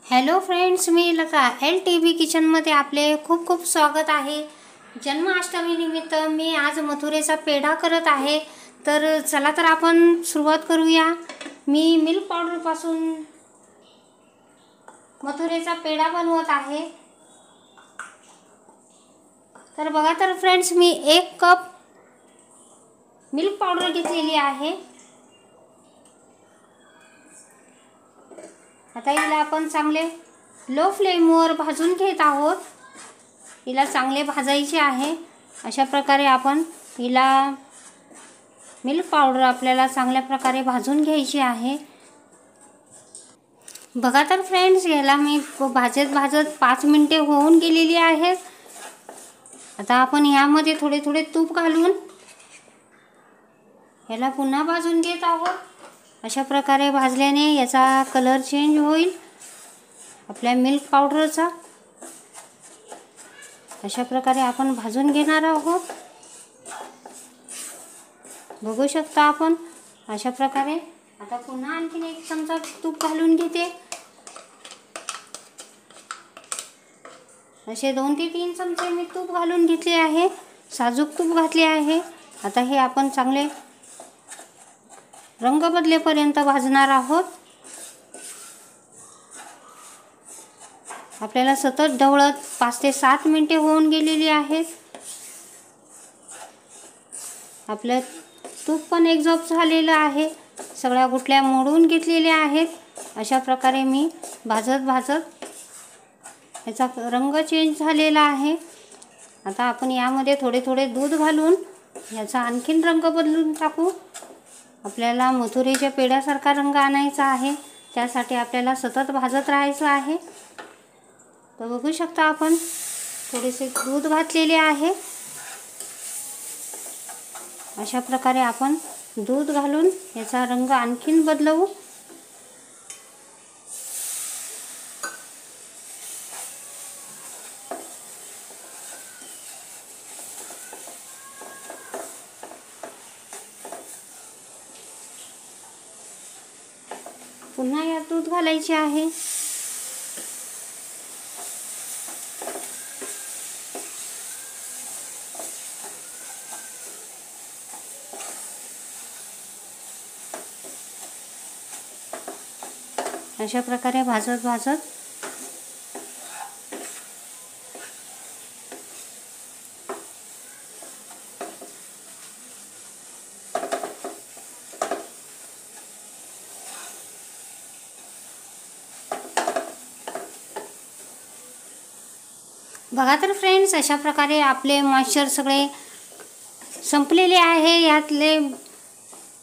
Hello friends, मी Lata LTV किचनमध्ये आपले खूप खूप स्वागत आहे। जन्माष्टमीनिमित्त मी आज मथुरेचा पेढा करत आहे। तर चला तर आपण सुरुवात करूया। मी मिल्क पावडरपासून मथुरेचा पेढा बनवत आहे। तर बघा तर फ्रेंड्स, मी 1 कप मिल्क पावडर घेतलेली आहे। आता हिला आपण चांगले लो फ्लेमवर भाजून घेत आहोत। हिला चांगले भाजायचे आहे। अशा प्रकारे आपण हिला मिल्क पावडर आपल्याला चांगल्या प्रकारे भाजून घ्यायची आहे। बघा तर फ्रेंड्स, याला मी भाजत 5 मिनिटे होऊन गेलेली आहेत। आता आपण यामध्ये थोडे थोडे तूप घालून याला पुन्हा भाजून घेत आहोत। अशा प्रकारे भाजल्याने याचा कलर चेंज होईल आपल्या मिल्क पावडरचा। अशा प्रकारे आपण भाजून घेणार आहोत। बघू शकता आपण अशा प्रकारे। आता पुन्हा आणखीन 1 चमचा तूप घालून घेते। असे 2 ते 3 चमचे मी तूप घालून घेतले आहे। साजूक तूप घातले आहे। आता हे आपण चांगले रंग बदलेपर्यंत भाजणार आहोत। आपल्याला सतत ढवळत 5 ते 7 मिनिटे होऊन गेलेली आहेत। आपलं तूप पण एक्झॉस्ट झालेलं आहे। सगळ्या गुठल्या मोडून घेतलेल्या आहेत। अशा प्रकारे मी भाजत याचा रंग चेंज झालेला आहे। आता आपण यामध्ये थोडे थोडे दूध घालून याचा आणखीन रंग बदलून टाकू। आपल्याला मथुरेच्या पेढ्यासारखा रंग आणायचा आहे। त्यासाठी आपल्याला सतत भाजत राहायचं आहे। तर बघू शकता आपण थोडेसे दूध घातलेले आहे। अशा प्रकारे आपण दूध घालून याचा रंग आणखीन बदलवू। पुन्हा यात दूध घालायचे आहे। अशा प्रकारे भाजत बघा तर फ्रेंड्स, अशा प्रकारे आपले मॉइश्चर सगळे संपलेले आहे यातले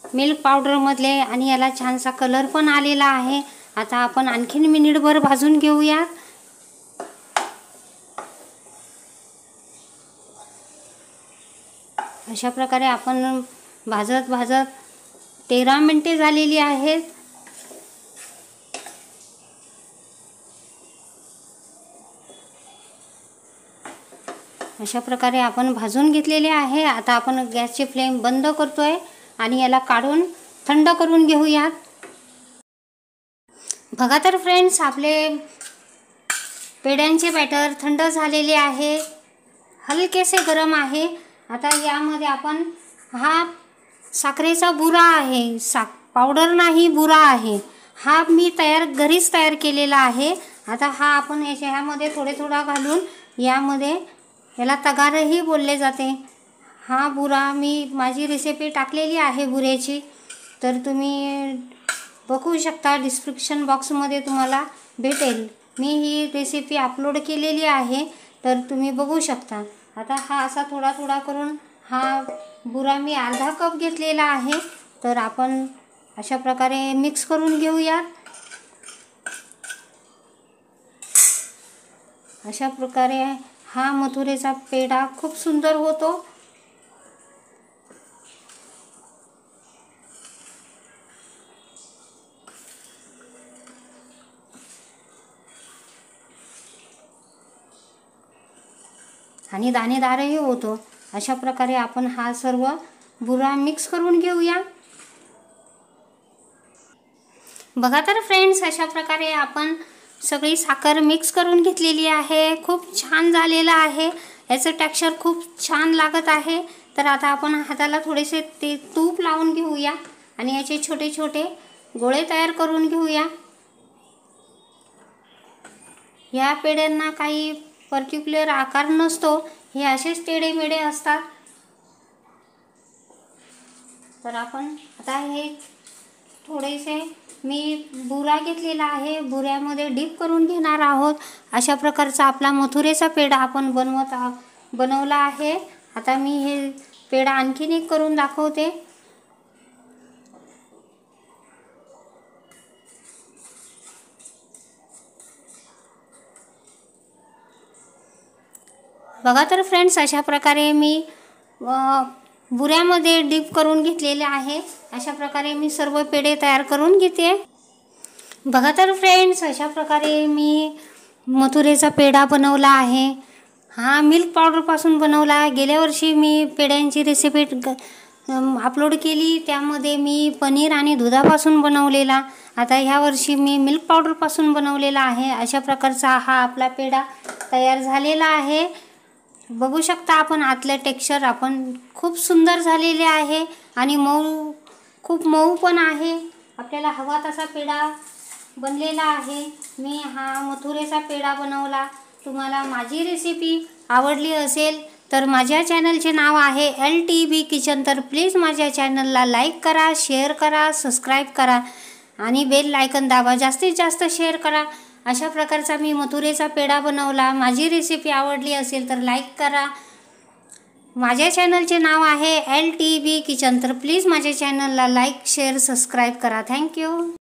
मिल्क पावडर मधले, आणि याला छानसा कलर पण आलेला आहे। आता आपण आणखीन मिनिटभर भाजून घेऊया। अशा प्रकारे आपण भाजत 13 मिनिटे झालेली आहेत। अशा प्रकारे आपण भाजून घेतलेले आहे। आता आपण गॅसची फ्लेम बंद करतोय आणि याला काढून थंड करून घेऊयात। बघा तर फ्रेंड्स, आपले पेढ्यांचे बॅटर थंड झालेले आहे, हलकेसे गरम आहे। आता यामध्ये आपण हा साखरेचा बुरा आहे, पावडर नाही, बुरा आहे। हा मी घरीच तयार केलेला आहे। आता हा आपण यामध्ये थोडा घालून याला तगारही बोलले जाते। हा बुरा मी माझी रेसिपी टाकलेली आहे बुऱ्याची, तर तुम्ही बघू शकता। डिस्क्रिप्शन बॉक्समध्ये तुम्हाला भेटेल। मी ही रेसिपी अपलोड केलेली आहे, तर तुम्ही बघू शकता। आता हा असा थोडा करून हा बुरा मी अर्धा कप घेतलेला आहे। तर आपण अशा प्रकारे मिक्स करून घेऊया। अशा प्रकारे हा मथुरेचा पेढा खूप सुंदर होतो। आणि दाणेदारही होतो। अशा प्रकारे आपण हा सर्व बुरा मिक्स करून घेऊया। बघा तर फ्रेंड्स, अशा प्रकारे आपण सगळी साखर मिक्स करून घेतलेली आहे. खूप छान झालेलं आहे. याचं टेक्स्चर खूप छान लागत आहे. तर आता आपण हाताला थोडेसे ते तूप लावून घेऊया आणि याचे छोटे छोटे गोळे तयार करून घेऊया. या पेढ्यांना काही पर्टिक्युलर आकार नसतो, हे असेच टेढेमेढे असतात. तर आपण आता हे थोडेसे मी बुरा घेतलेला आहे, बुऱ्यामध्ये डीप करून घेणार आहोत. अशा प्रकारचा आपला मथुरेचा पेढा आपण बनवला आहे. आता मी हे पेढा आणखीन एक करून दाखवते. बघा तर फ्रेंड्स, अशा प्रकारे मी बुऱ्यामध्ये डीप करून घेतलेले आहे. अशा प्रकारे मी सर्व पेढे तयार करून घेते. बघा तर फ्रेंड्स, अशा प्रकारे मी मथुरेचा पेढा बनवला आहे. हा मिल्क पावडरपासून बनवला. गेल्या वर्षी मी पेढ्यांची रेसिपी अपलोड केली, त्यामध्ये मी पनीर आणि दुधापासून बनवलेला. आता ह्या वर्षी मी मिल्क पावडरपासून बनवलेला आहे. अशा प्रकारचा हा आपला पेढा तयार झालेला आहे. बघू शकता आपण, आतले टेक्स्चर आपण खूप सुंदर झालेले आहे आणि खूप मऊ पण आहे. आपल्याला हवा तसा पेढा बनलेला आहे. मी हा मथुरेचा पेढा बनवला. तुम्हाला माझी रेसिपी आवडली असेल तर माझ्या चॅनलचे नाव आहे LTB किचन. तर प्लीज माझ्या चॅनलला लाईक करा, शेअर करा, सबस्क्राईब करा आणि बेल आयकॉन दाबा. जास्तीत जास्त शेअर करा. अशा प्रकारचा मी मथुरेचा पेढा बनवला. माझी रेसिपी आवडली असेल तर लाईक करा. माझ्या चॅनलचे नाव आहे LTB किचन. तर प्लीज माझ्या चॅनलला लाईक, शेअर, सबस्क्राईब करा. थँक्यू.